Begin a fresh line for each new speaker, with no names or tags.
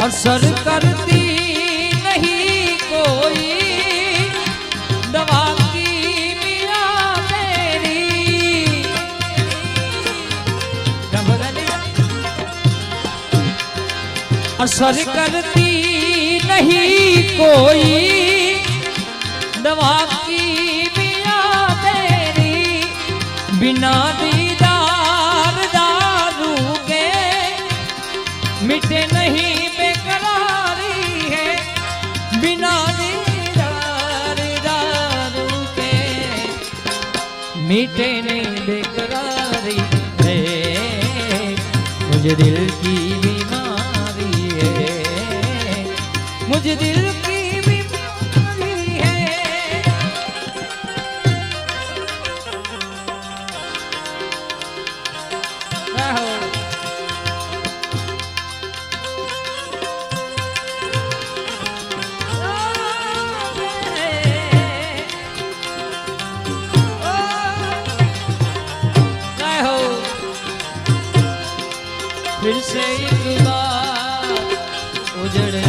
असर करती नहीं कोई दवा की मिया तेरी। असर करती नहीं कोई दवा की मिया तेरी। बिना दीदार दारू के मिटे नहीं बेकरारी है। बिना दीदार दारू के मिटे नहीं बेकरारी है। मुझे दिल की बीमारी है, मुझे दिल की बीमारी है। फिर से एक बार उजड़